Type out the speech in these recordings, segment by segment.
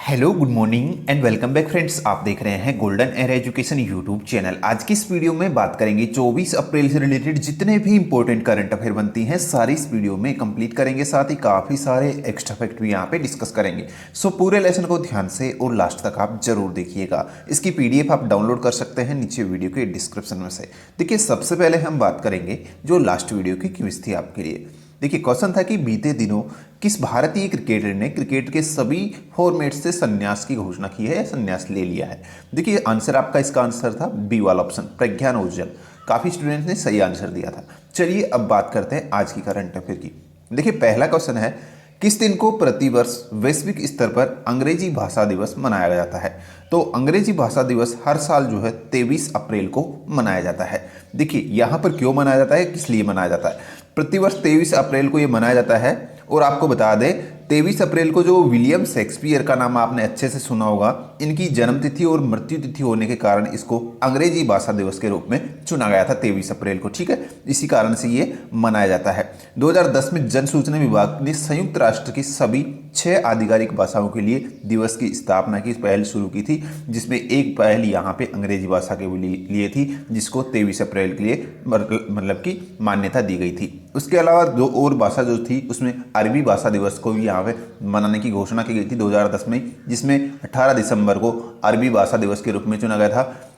Hello good morning and welcome back friends. आप देख रहे हैं golden air education YouTube channel. आज की इस वीडियो में बात करेंगे 24 अप्रैल से रिलेटेड जितने भी इंपॉर्टेंट करंट अफेयर बनती हैं सारी इस वीडियो में कंप्लीट करेंगे। साथ ही काफ़ी सारे एक्स्ट्रा फैक्ट भी यहाँ पे डिस्कस करेंगे। सो पूरे लेसन को ध्यान से और लास्ट तक आप जरूर देखिएगा। इसकी PDF आप डाउनलोड कर सकते हैं नीचे वीडियो के डिस्क्रिप्शन में से। देखिए, सबसे पहले हम बात करेंगे जो लास्ट वीडियो की क्विज थी आपके लिए। देखिए, क्वेश्चन था कि बीते दिनों किस भारतीय क्रिकेटर ने क्रिकेट के सभी फॉर्मेट से संन्यास की घोषणा की है या संन्यास ले लिया है। देखिए, आंसर आपका इसका आंसर था बी वाला ऑप्शन, प्रज्ञान ओझल। काफ़ी स्टूडेंट्स ने सही आंसर दिया था। चलिए अब बात करते हैं आज की करंट अफेयर की। देखिए, पहला क्वेश्चन है, किस दिन को प्रतिवर्ष वैश्विक स्तर पर अंग्रेजी भाषा दिवस मनाया जाता है। तो अंग्रेजी भाषा दिवस हर साल जो है 23 अप्रैल को मनाया जाता है। देखिए, यहाँ पर क्यों मनाया जाता है, किस लिए मनाया जाता है। प्रतिवर्ष 23 अप्रैल को ये मनाया जाता है। और आपको बता दें, 23 अप्रैल को जो विलियम शेक्सपियर का नाम आपने अच्छे से सुना होगा, इनकी जन्मतिथि और मृत्यु तिथि होने के कारण इसको अंग्रेजी भाषा दिवस के रूप में चुना गया था 23 अप्रैल को। ठीक है, इसी कारण से ये मनाया जाता है। 2010 में जन सूचना विभाग ने संयुक्त राष्ट्र की सभी 6 आधिकारिक भाषाओं के लिए दिवस की स्थापना की पहल शुरू की थी, जिसमें एक पहल यहाँ पे अंग्रेजी भाषा के लिए थी, जिसको 23 अप्रैल के लिए मतलब की मान्यता दी गई थी। उसके अलावा दो और भाषा जो थी, उसमें अरबी भाषा दिवस को भी यहाँ पे मनाने की घोषणा की गई थी 2010 में, जिसमें 18 दिसंबर को अरबी भाषा दिवस के रूप में चुना गया था।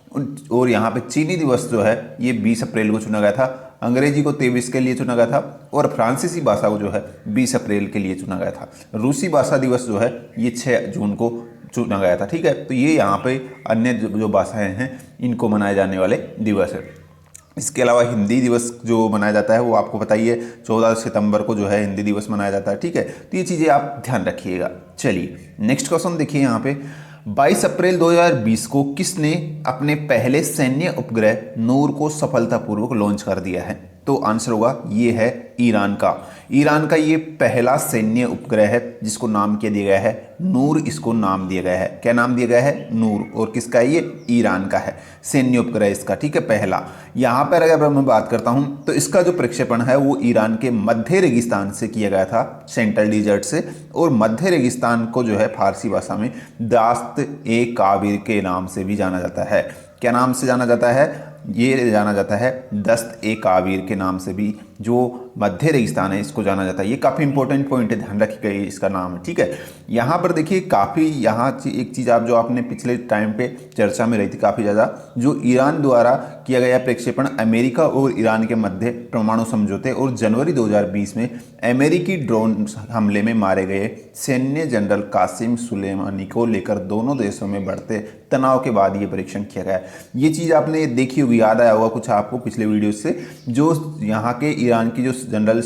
और यहाँ पे चीनी दिवस जो है ये 20 अप्रैल को चुना गया था। अंग्रेजी को 23 के लिए चुना गया था और फ्रांसीसी भाषा को जो है 20 अप्रैल के लिए चुना गया था। रूसी भाषा दिवस जो है ये 6 जून को चुना गया था। ठीक है, तो ये यहाँ पे अन्य जो भाषाएं हैं इनको मनाए जाने वाले दिवस है। इसके अलावा हिंदी दिवस जो मनाया जाता है वो आपको पता ही है, 14 सितंबर को जो है हिंदी दिवस मनाया जाता है। ठीक है, तो ये चीज़ें आप ध्यान रखिएगा। चलिए नेक्स्ट क्वेश्चन देखिए यहाँ पे, 22 अप्रैल 2020 को किसने अपने पहले सैन्य उपग्रह नूर को सफलतापूर्वक लॉन्च कर दिया है। तो आंसर होगा ये है ईरान का। ईरान का ये पहला सैन्य उपग्रह है जिसको नाम क्या दिया गया है, नूर। इसको नाम दिया गया है, क्या नाम दिया गया है, नूर। और किसका है ये, ईरान का है सैन्य उपग्रह इसका। ठीक है, पहला। यहाँ पर अगर मैं बात करता हूँ तो इसका जो प्रक्षेपण है वो ईरान के मध्य रेगिस्तान से किया गया था, सेंट्रल डिजर्ट से। और मध्य रेगिस्तान को जो है फारसी भाषा में दास्त ए काबिर के नाम से भी जाना जाता है। क्या नाम से जाना जाता है, ये जाना जाता है दस्त ए काबिर के नाम से भी। जो मध्य रेगिस्तान है इसको जाना जाता है। ये काफ़ी इंपॉर्टेंट पॉइंट है, ध्यान रखिएगा, ये इसका नाम है। ठीक है, यहाँ पर देखिए काफ़ी यहाँ एक चीज़ आप जो आपने पिछले टाइम पे चर्चा में रही थी काफ़ी ज़्यादा, जो ईरान द्वारा किया गया प्रक्षेपण अमेरिका और ईरान के मध्य परमाणु समझौते और जनवरी 2020 में अमेरिकी ड्रोन हमले में मारे गए सैन्य जनरल कासिम सुलेमानी को लेकर दोनों देशों में बढ़ते तनाव के बाद ये परीक्षण किया गया। ये चीज़ आपने देखी होगी, याद आया होगा कुछ आपको पिछले वीडियो से, जो यहाँ के ईरान की जो जनरल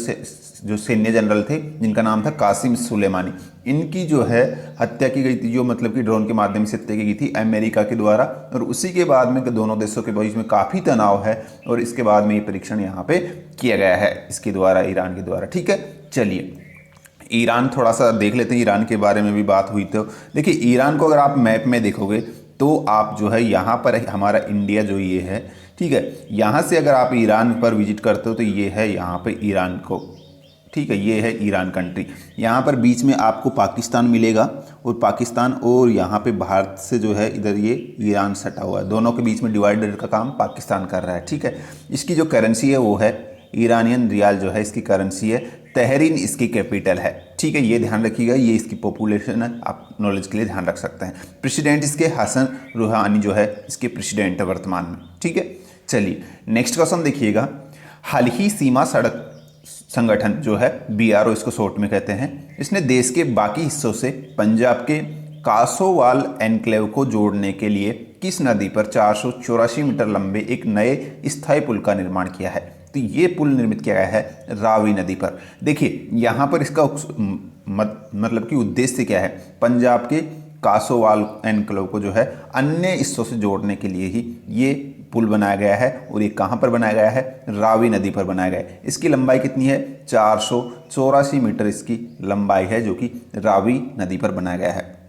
जो सैन्य जनरल थे जिनका नाम था कासिम सुलेमानी, इनकी जो है हत्या की गई थी, जो मतलब कि ड्रोन के माध्यम से हत्या की गई थी अमेरिका के द्वारा। और उसी के बाद में दोनों देशों के बीच में काफ़ी तनाव है और इसके बाद में ये परीक्षण यहाँ पे किया गया है इसके द्वारा, ईरान के द्वारा। ठीक है, चलिए ईरान थोड़ा सा देख लेते हैं, ईरान के बारे में भी बात हुई। तो देखिए, ईरान को अगर आप मैप में देखोगे तो आप जो है यहाँ पर हमारा इंडिया जो ये है, ठीक है, यहाँ से अगर आप ईरान पर विजिट करते हो तो ये है यहाँ पे ईरान को। ठीक है, ये है ईरान कंट्री। यहाँ पर बीच में आपको पाकिस्तान मिलेगा और पाकिस्तान, और यहाँ पे भारत से जो है इधर ये ईरान सटा हुआ है। दोनों के बीच में डिवाइडर का काम पाकिस्तान कर रहा है। ठीक है, इसकी जो करेंसी है वो है ईरानियन रियाल, जो है इसकी करेंसी है। तहरीन इसकी कैपिटल है। ठीक है, ये ध्यान रखिएगा, ये इसकी पॉपुलेशन है, आप नॉलेज के लिए ध्यान रख सकते हैं। प्रेसिडेंट इसके हसन रूहानी जो है इसके प्रेसिडेंट है वर्तमान में। ठीक है, चलिए नेक्स्ट क्वेश्चन देखिएगा, हाल ही सीमा सड़क संगठन जो है BRO इसको शॉर्ट में कहते हैं, इसने देश के बाकी हिस्सों से पंजाब के कासोवाल एनक्लेव को जोड़ने के लिए किस नदी पर 484 मीटर लंबे एक नए स्थायी पुल का निर्माण किया है। तो ये पुल निर्मित किया गया है रावी नदी पर। देखिए, यहाँ पर इसका मतलब कि उद्देश्य क्या है, पंजाब के कासोवाल एनक्लेव को जो है अन्य हिस्सों से जोड़ने के लिए ही ये पुल बनाया गया है। और ये कहाँ पर बनाया गया है, रावी नदी पर बनाया गया है। इसकी लंबाई कितनी है, 484 मीटर इसकी लंबाई है, जो कि रावी नदी पर बनाया गया है।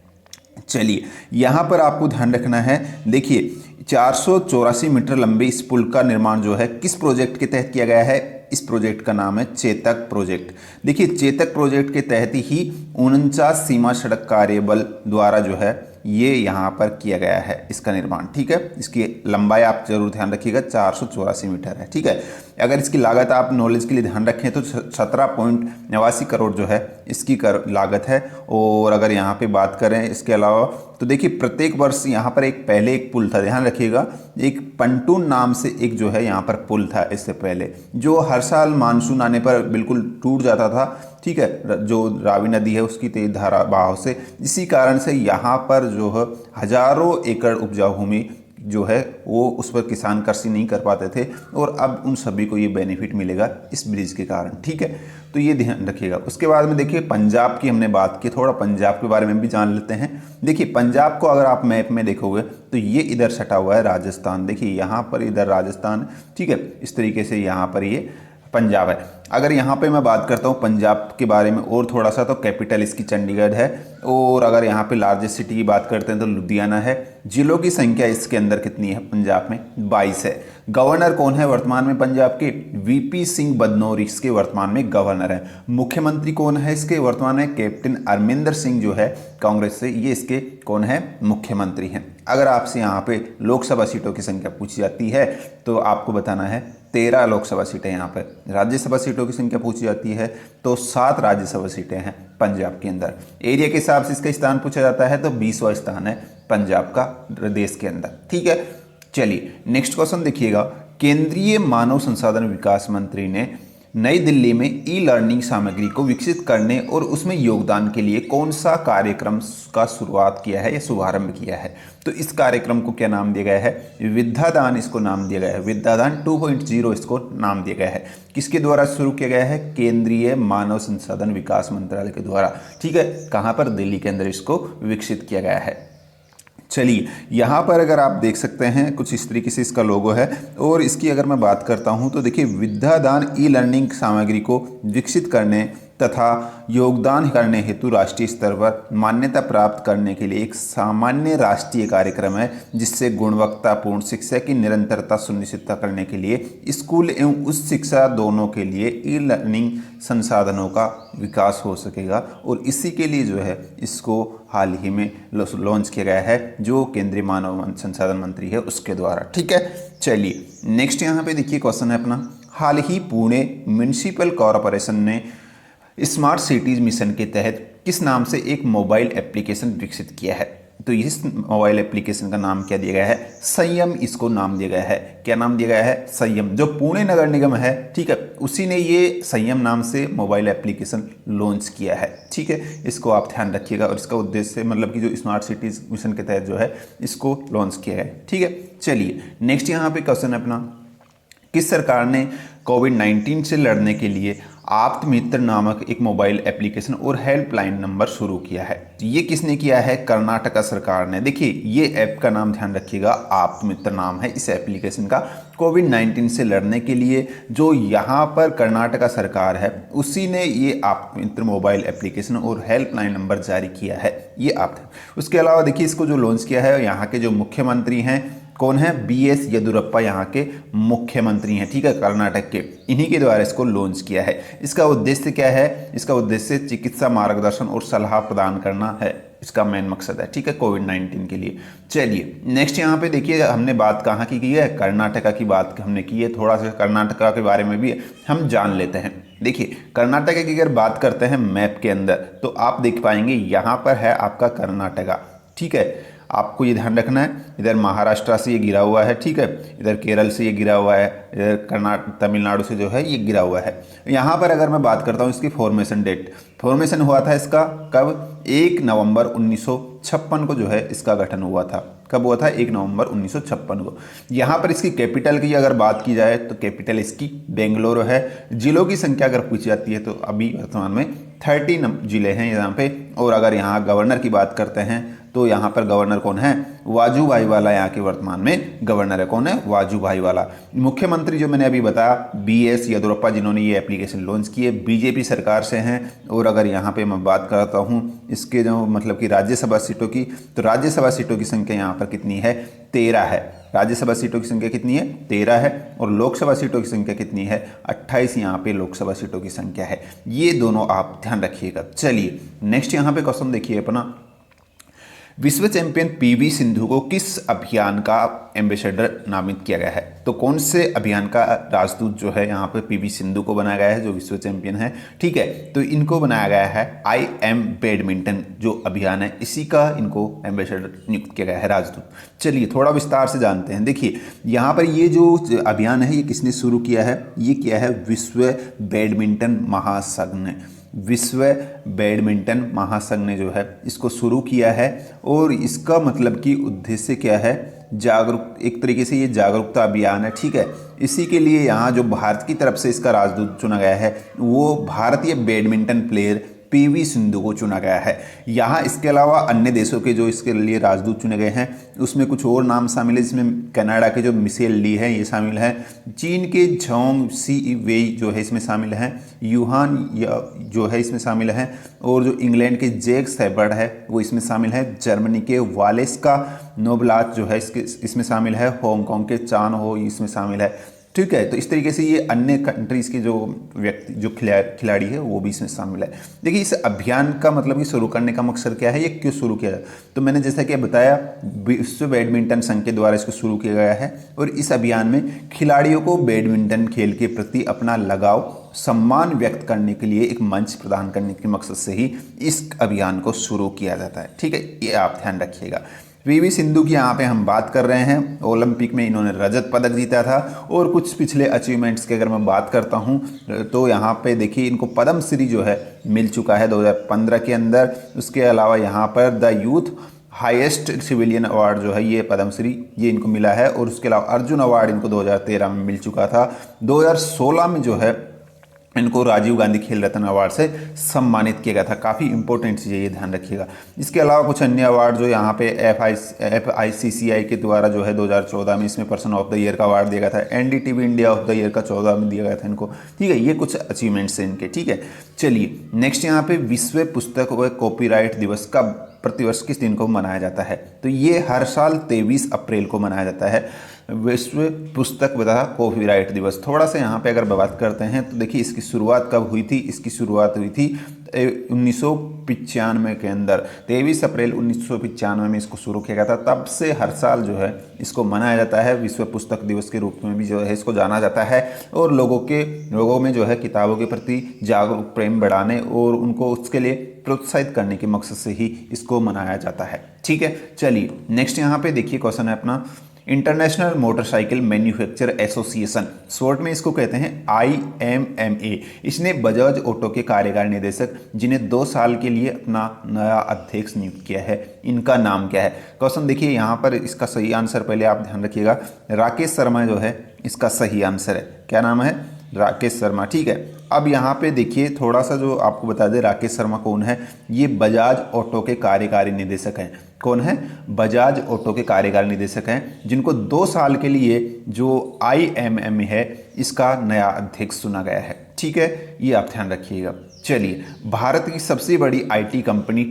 चलिए यहाँ पर आपको ध्यान रखना है, देखिए 484 मीटर लंबे इस पुल का निर्माण जो है किस प्रोजेक्ट के तहत किया गया है, इस प्रोजेक्ट का नाम है चेतक प्रोजेक्ट। देखिए चेतक प्रोजेक्ट के तहत ही 49 सीमा सड़क कार्यबल द्वारा जो है ये यहाँ पर किया गया है इसका निर्माण। ठीक है, इसकी लंबाई आप जरूर ध्यान रखिएगा 484 मीटर है। ठीक है, अगर इसकी लागत आप नॉलेज के लिए ध्यान रखें तो 17.89 करोड़ जो है इसकी लागत है। और अगर यहाँ पे बात करें इसके अलावा तो देखिए प्रत्येक वर्ष यहाँ पर पहले एक पुल था, ध्यान रखिएगा, एक पंटून नाम से एक जो है यहाँ पर पुल था इससे पहले, जो हर साल मानसून आने पर बिल्कुल टूट जाता था। ठीक है, जो रावी नदी है उसकी तेज धारा बहाव से, इसी कारण से यहाँ पर जो है हजारों एकड़ उपजाऊ भूमि जो है वो उस पर किसान कृषि नहीं कर पाते थे, और अब उन सभी को ये बेनिफिट मिलेगा इस ब्रिज के कारण। ठीक है, तो ये ध्यान रखिएगा। उसके बाद में देखिए पंजाब की हमने बात की, थोड़ा पंजाब के बारे में भी जान लेते हैं। देखिए पंजाब को अगर आप मैप में देखोगे तो ये इधर सटा हुआ है राजस्थान, देखिए यहाँ पर इधर राजस्थान। ठीक है, इस तरीके से यहाँ पर ये पंजाब है। अगर यहाँ पे मैं बात करता हूँ पंजाब के बारे में और थोड़ा सा, तो कैपिटल इसकी चंडीगढ़ है। और अगर यहाँ पे लार्जेस्ट सिटी की बात करते हैं तो लुधियाना है। जिलों की संख्या इसके अंदर कितनी है पंजाब में? 22 है। गवर्नर कौन है वर्तमान में पंजाब के? वीपी सिंह बदनौर इसके वर्तमान में गवर्नर है। मुख्यमंत्री कौन है इसके वर्तमान में? कैप्टन अमरिंदर सिंह जो है कांग्रेस से, ये इसके कौन है? मुख्यमंत्री हैं। अगर आपसे यहाँ पे लोकसभा सीटों की संख्या पूछी जाती है तो आपको बताना है 13 लोकसभा सीटें यहाँ पर। राज्यसभा सीटों की संख्या पूछी जाती है तो 7 राज्यसभा सीटें हैं पंजाब के अंदर। एरिया के हिसाब से इसका स्थान पूछा जाता है तो 20वां स्थान है पंजाब का देश के अंदर। ठीक है, चलिए नेक्स्ट क्वेश्चन देखिएगा। केंद्रीय मानव संसाधन विकास मंत्री ने नई दिल्ली में ई लर्निंग सामग्री को विकसित करने और उसमें योगदान के लिए कौन सा कार्यक्रम का शुरुआत किया है या शुभारंभ किया है? तो इस कार्यक्रम को क्या नाम दिया गया है? विद्यादान इसको नाम दिया गया है। विद्यादान 2.0 इसको नाम दिया गया है। किसके द्वारा शुरू किया गया है? केंद्रीय मानव संसाधन विकास मंत्रालय के द्वारा। ठीक है, कहाँ पर? दिल्ली के अंदर इसको विकसित किया गया है। चलिए यहाँ पर अगर आप देख सकते हैं कुछ इस तरीके से इसका लोगो है। और इसकी अगर मैं बात करता हूँ तो देखिए विद्यादान ई लर्निंग सामग्री को विकसित करने तथा योगदान करने हेतु राष्ट्रीय स्तर पर मान्यता प्राप्त करने के लिए एक सामान्य राष्ट्रीय कार्यक्रम है, जिससे गुणवत्तापूर्ण शिक्षा की निरंतरता सुनिश्चित करने के लिए स्कूल एवं उच्च शिक्षा दोनों के लिए ई लर्निंग संसाधनों का विकास हो सकेगा। और इसी के लिए जो है इसको हाल ही में लॉन्च किया गया है, जो केंद्रीय मानव संसाधन मंत्री है उसके द्वारा। ठीक है, चलिए नेक्स्ट यहाँ पे देखिए क्वेश्चन है अपना। हाल ही पुणे म्युनिसिपल कॉरपोरेशन ने स्मार्ट सिटीज मिशन के तहत किस नाम से एक मोबाइल एप्लीकेशन विकसित किया है? तो इस मोबाइल एप्लीकेशन का नाम क्या दिया गया है? संयम इसको नाम दिया गया है। क्या नाम दिया गया है? संयम। जो पुणे नगर निगम है, ठीक है, उसी ने ये संयम नाम से मोबाइल एप्लीकेशन लॉन्च किया है। ठीक है, इसको आप ध्यान रखिएगा। और इसका उद्देश्य मतलब कि जो स्मार्ट सिटीज मिशन के तहत जो है इसको लॉन्च किया है। ठीक है, चलिए नेक्स्ट यहाँ पे क्वेश्चन है अपना। किस सरकार ने कोविड-19 से लड़ने के लिए आप्त मित्र नामक एक मोबाइल एप्लीकेशन और हेल्पलाइन नंबर शुरू किया है? तो ये किसने किया है? कर्नाटक सरकार ने। देखिए ये ऐप का नाम ध्यान रखिएगा, आप्त मित्र नाम है इस एप्लीकेशन का। कोविड-19 से लड़ने के लिए जो यहाँ पर कर्नाटक सरकार है उसी ने ये आप्त मित्र मोबाइल एप्लीकेशन और हेल्पलाइन नंबर जारी किया है। ये आप उसके अलावा देखिए इसको जो लॉन्च किया है यहाँ के जो मुख्यमंत्री हैं कौन है? BS येदुरप्पा यहाँ के मुख्यमंत्री हैं। ठीक है, कर्नाटक के, इन्हीं के द्वारा इसको लॉन्च किया है। इसका उद्देश्य क्या है? इसका उद्देश्य चिकित्सा मार्गदर्शन और सलाह प्रदान करना है, इसका मेन मकसद है। ठीक है, कोविड-19 के लिए। चलिए नेक्स्ट यहाँ पे देखिए, हमने बात कहाँ की है? कर्नाटका की बात हमने की है। थोड़ा सा कर्नाटका के बारे में भी हम जान लेते हैं। देखिए कर्नाटका की अगर बात करते हैं मैप के अंदर तो आप देख पाएंगे यहाँ पर है आपका कर्नाटका। ठीक है, आपको ये ध्यान रखना है, इधर महाराष्ट्र से ये गिरा हुआ है। ठीक है, इधर केरल से ये गिरा हुआ है, इधर कर्नाटक तमिलनाडु से जो है ये गिरा हुआ है। यहाँ पर अगर मैं बात करता हूँ इसकी फॉर्मेशन डेट, फॉर्मेशन हुआ था इसका कब? 1 नवंबर 1956 को जो है इसका गठन हुआ था। कब हुआ था? 1 नवंबर 1956 को। यहाँ पर इसकी कैपिटल की अगर बात की जाए तो कैपिटल इसकी बेंगलुरु है। जिलों की संख्या अगर पूछी जाती है तो अभी वर्तमान में 30 जिले हैं यहाँ पे। और अगर यहाँ गवर्नर की बात करते हैं तो यहाँ पर गवर्नर कौन है? वाजूभाई वाला यहाँ के वर्तमान में गवर्नर है। कौन है? वाजूभाई वाला। मुख्यमंत्री जो मैंने अभी बताया BS येदियुरप्पा, जिन्होंने ये एप्लीकेशन लॉन्च की है, बीजेपी सरकार से हैं। और अगर यहाँ पे मैं बात करता हूँ इसके जो मतलब कि राज्यसभा सीटों की, तो राज्यसभा सीटों की संख्या यहाँ पर कितनी है? 13 है। राज्यसभा सीटों की संख्या कितनी है? 13 है। और लोकसभा सीटों की संख्या कितनी है? 28 यहाँ पे लोकसभा सीटों की संख्या है। ये दोनों आप ध्यान रखिएगा। चलिए नेक्स्ट यहाँ पे क्वेश्चन देखिए अपना, विश्व चैंपियन PV सिंधु को किस अभियान का एम्बेसडर नामित किया गया है? तो कौन से अभियान का राजदूत जो है यहाँ पे PV सिंधु को बनाया गया है, जो विश्व चैंपियन है, ठीक है। तो इनको बनाया गया है IM बैडमिंटन जो अभियान है, इसी का इनको एम्बेसडर नियुक्त किया गया है, राजदूत। चलिए थोड़ा विस्तार से जानते हैं। देखिए यहाँ पर ये जो अभियान है ये किसने शुरू किया है? ये किया है विश्व बैडमिंटन महासंघ ने। विश्व बैडमिंटन महासंघ ने जो है इसको शुरू किया है। और इसका मतलब कि उद्देश्य क्या है? जागरूक, एक तरीके से ये जागरूकता अभियान है, ठीक है। इसी के लिए यहाँ जो भारत की तरफ से इसका राजदूत चुना गया है वो भारतीय बैडमिंटन प्लेयर PV सिंधु को चुना गया है। यहाँ इसके अलावा अन्य देशों के जो इसके लिए राजदूत चुने गए हैं उसमें कुछ और नाम शामिल है, जिसमें कनाडा के जो मिशेल ली है ये शामिल है, चीन के झांग सी वेई जो है इसमें शामिल हैं, यूहान जो है इसमें शामिल हैं, और जो इंग्लैंड के जैक सेबर्ड है वो इसमें शामिल है, जर्मनी के वालेस्का नोबलात जो है इसमें शामिल है, हांगकांग के चान हो इसमें शामिल है, ठीक है। तो इस तरीके से ये अन्य कंट्रीज़ के जो व्यक्ति जो खिलाड़ी है वो भी इसमें शामिल है। देखिए इस अभियान का मतलब कि शुरू करने का मकसद क्या है, ये क्यों शुरू किया है? तो मैंने जैसा कि बताया विश्व बैडमिंटन संघ के द्वारा इसको शुरू किया गया है। और इस अभियान में खिलाड़ियों को बैडमिंटन खेल के प्रति अपना लगाव, सम्मान व्यक्त करने के लिए एक मंच प्रदान करने के मकसद से ही इस अभियान को शुरू किया जाता है, ठीक है। ये आप ध्यान रखिएगा। PV सिंधु की यहाँ पे हम बात कर रहे हैं, ओलंपिक में इन्होंने रजत पदक जीता था। और कुछ पिछले अचीवमेंट्स की अगर मैं बात करता हूँ तो यहाँ पे देखिए इनको पद्मश्री जो है मिल चुका है 2015 के अंदर। उसके अलावा यहाँ पर the youth highest civilian award जो है ये पद्मश्री ये इनको मिला है। और उसके अलावा अर्जुन अवार्ड इनको 2013 में मिल चुका था। 2016 में जो है इनको राजीव गांधी खेल रत्न अवार्ड से सम्मानित किया गया था। काफ़ी इंपॉर्टेंट चीज़ है, ये ध्यान रखिएगा। इसके अलावा कुछ अन्य अवार्ड जो यहाँ पे FICCI के द्वारा जो है 2014 में इसमें पर्सन ऑफ द ईयर का अवार्ड दिया गया था। NDTV India of the year का 14 में दिया गया था इनको, ठीक है। ये कुछ अचीवमेंट्स हैं इनके, ठीक है। चलिए नेक्स्ट यहाँ पे विश्व पुस्तक व कॉपीराइट दिवस का प्रतिवर्ष किस दिन को मनाया जाता है? तो ये हर साल 23 अप्रैल को मनाया जाता है, विश्व पुस्तक तथा कॉपीराइट दिवस। थोड़ा सा यहाँ पे अगर बात करते हैं तो देखिए इसकी शुरुआत कब हुई थी? इसकी शुरुआत हुई थी 1995 के अंदर। 23 अप्रैल 1995 में इसको शुरू किया गया था। तब से हर साल जो है इसको मनाया जाता है। विश्व पुस्तक दिवस के रूप में भी जो है इसको जाना जाता है। और लोगों में जो है किताबों के प्रति जागरूक प्रेम बढ़ाने और उनको उसके लिए प्रोत्साहित करने के मकसद से ही इसको मनाया जाता है, ठीक है। चलिए नेक्स्ट यहाँ पे देखिए क्वेश्चन है अपना, international motorcycle manufacture association, short में इसको कहते हैं IMMA, इसने बजाज ऑटो के कार्यकारी निदेशक जिन्हें 2 साल के लिए अपना नया अध्यक्ष नियुक्त किया है, इनका नाम क्या है? क्वेश्चन देखिए यहाँ पर इसका सही आंसर पहले आप ध्यान रखिएगा, राकेश शर्मा जो है इसका सही आंसर है। क्या नाम है? राकेश शर्मा, ठीक है। अब यहाँ पे देखिए थोड़ा सा जो आपको बता दें राकेश शर्मा कौन है, ये बजाज ऑटो के कार्यकारी निदेशक हैं। कौन है? बजाज ऑटो के कार्यकारी निदेशक हैं, जिनको 2 साल के लिए जो IMMA है इसका नया अध्यक्ष चुना गया है, ठीक है। ये आप ध्यान रखिएगा। चलिए भारत की सबसे बड़ी IT कंपनी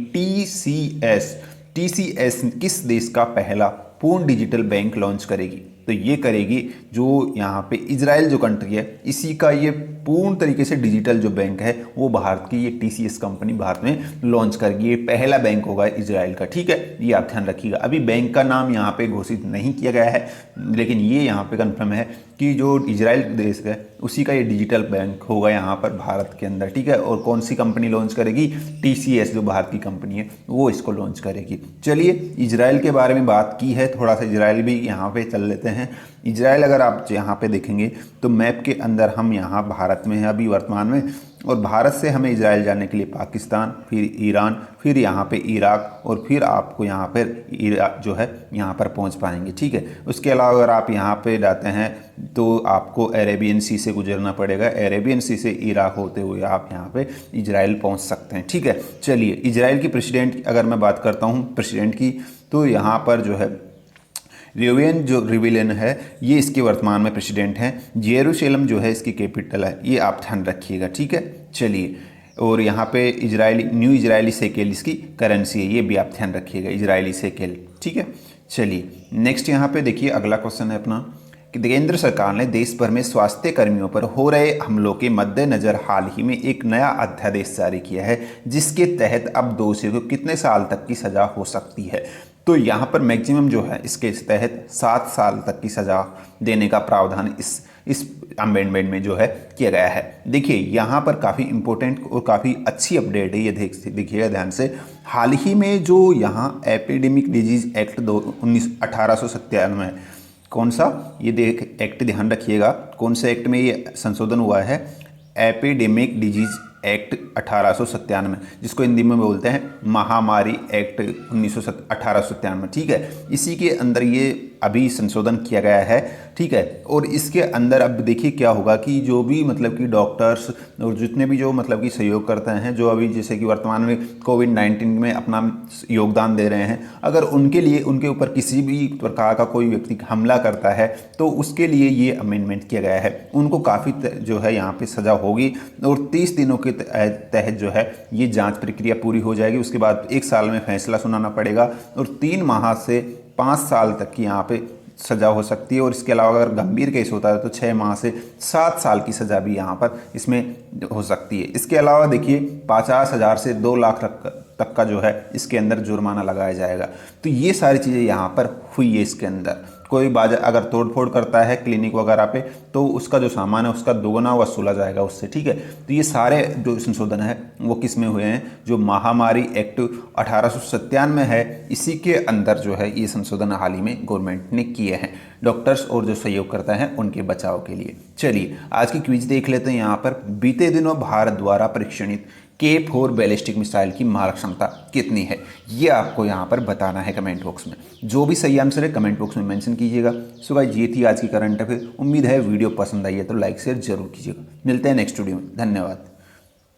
TCS किस देश का पहला पूर्ण डिजिटल बैंक लॉन्च करेगी? तो ये करेगी जो यहाँ पे इजराइल जो कंट्री है इसी का ये पूर्ण तरीके से डिजिटल जो बैंक है वो भारत की ये TCS कंपनी भारत में लॉन्च करेगी। ये पहला बैंक होगा इजराइल का, ठीक है। ये आप ध्यान रखिएगा। अभी बैंक का नाम यहाँ पे घोषित नहीं किया गया है, लेकिन ये यहाँ पे कंफर्म है कि जो इजराइल देश है उसी का ये डिजिटल बैंक होगा यहाँ पर भारत के अंदर, ठीक है। और कौन सी कंपनी लॉन्च करेगी? TCS जो भारत की कंपनी है वो इसको लॉन्च करेगी। चलिए इजराइल के बारे में बात की है, थोड़ा सा इजराइल भी यहाँ पे चल लेते हैं। इजराइल अगर आप यहाँ पे देखेंगे तो मैप के अंदर हम यहाँ भारत में हैं अभी वर्तमान में, और भारत से हमें इजराइल जाने के लिए पाकिस्तान, फिर ईरान, फिर यहाँ पे इराक और फिर आपको यहाँ पर इराक जो है यहाँ पर पहुँच पाएंगे। ठीक है, उसके अलावा अगर आप यहाँ पे जाते हैं तो आपको अरेबियन सी से गुजरना पड़ेगा। अरेबियन सी से इराक होते हुए आप यहाँ पे इजराइल पहुँच सकते हैं। ठीक है, चलिए इजराइल की प्रेसिडेंट अगर मैं बात करता हूँ प्रेसिडेंट की, तो यहाँ पर जो है रेवेन जो रिविलियन है ये इसके वर्तमान में प्रेसिडेंट हैं। जेरूशलेम जो है इसकी कैपिटल है, ये आप ध्यान रखिएगा। ठीक है, चलिए और यहाँ पे इजरायली न्यू इजरायली शेकेल इसकी करेंसी है, ये भी आप ध्यान रखिएगा, इजरायली शेकेल। ठीक है, चलिए नेक्स्ट यहाँ पे देखिए अगला क्वेश्चन है अपना कि केंद्र सरकार ने देश भर में स्वास्थ्य कर्मियों पर हो रहे हमलों के मद्देनजर हाल ही में एक नया अध्यादेश जारी किया है, जिसके तहत अब दोषियों को कितने साल तक की सजा हो सकती है। तो यहाँ पर मैक्सिमम जो है इसके तहत 7 साल तक की सजा देने का प्रावधान इस अमेंडमेंट में जो है किया गया है। देखिए यहाँ पर काफ़ी इंपॉर्टेंट और काफ़ी अच्छी अपडेट है, ये देखिएगा ध्यान से। हाल ही में जो यहाँ एपिडेमिक डिजीज एक्ट 1897 है, कौन सा ये एक्ट ध्यान रखिएगा, कौन से एक्ट में ये संशोधन हुआ है, एपिडेमिक डिजीज एक्ट 1897, जिसको हिंदी में बोलते हैं महामारी एक्ट 1897। ठीक है, इसी के अंदर ये अभी संशोधन किया गया है। ठीक है, और इसके अंदर अब देखिए क्या होगा कि जो भी मतलब कि डॉक्टर्स और जितने भी जो मतलब कि सहयोग करते हैं, जो अभी जैसे कि वर्तमान में कोविड-19 में अपना योगदान दे रहे हैं, अगर उनके लिए उनके ऊपर किसी भी प्रकार का कोई व्यक्ति हमला करता है तो उसके लिए ये अमेंडमेंट किया गया है। उनको काफ़ी जो है यहाँ पे सज़ा होगी और 30 दिनों के तहत जो है ये जांच प्रक्रिया पूरी हो जाएगी। उसके बाद 1 साल में फैसला सुनाना पड़ेगा और 3 माह से 5 साल तक की यहाँ पे सज़ा हो सकती है। और इसके अलावा अगर गंभीर केस होता है तो 6 माह से 7 साल की सज़ा भी यहाँ पर इसमें हो सकती है। इसके अलावा देखिए 50,000 से 2 लाख तक का जो है इसके अंदर जुर्माना लगाया जाएगा। तो ये सारी चीज़ें यहाँ पर हुई है। इसके अंदर कोई बाजार अगर तोड़फोड़ करता है क्लिनिक वगैरह पे तो उसका जो सामान है उसका दोगुना वसूला जाएगा उससे। ठीक है, तो ये सारे जो संशोधन है वो किस में हुए हैं, जो महामारी एक्ट 1897 में है, इसी के अंदर जो है ये संशोधन हाल ही में गवर्नमेंट ने किए हैं डॉक्टर्स और जो सहयोग करता है उनके बचाव के लिए। चलिए आज की क्विज देख लेते हैं। यहाँ पर बीते दिनों भारत द्वारा परीक्षणित K4 बैलिस्टिक मिसाइल की मारक क्षमता कितनी है, ये आपको यहाँ पर बताना है कमेंट बॉक्स में। जो भी सही आंसर है कमेंट बॉक्स में मेंशन कीजिएगा। सो गाइस ये थी आज की करंट अफेयर। उम्मीद है वीडियो पसंद आई है तो लाइक शेयर जरूर कीजिएगा। मिलते हैं नेक्स्ट वीडियो में, धन्यवाद।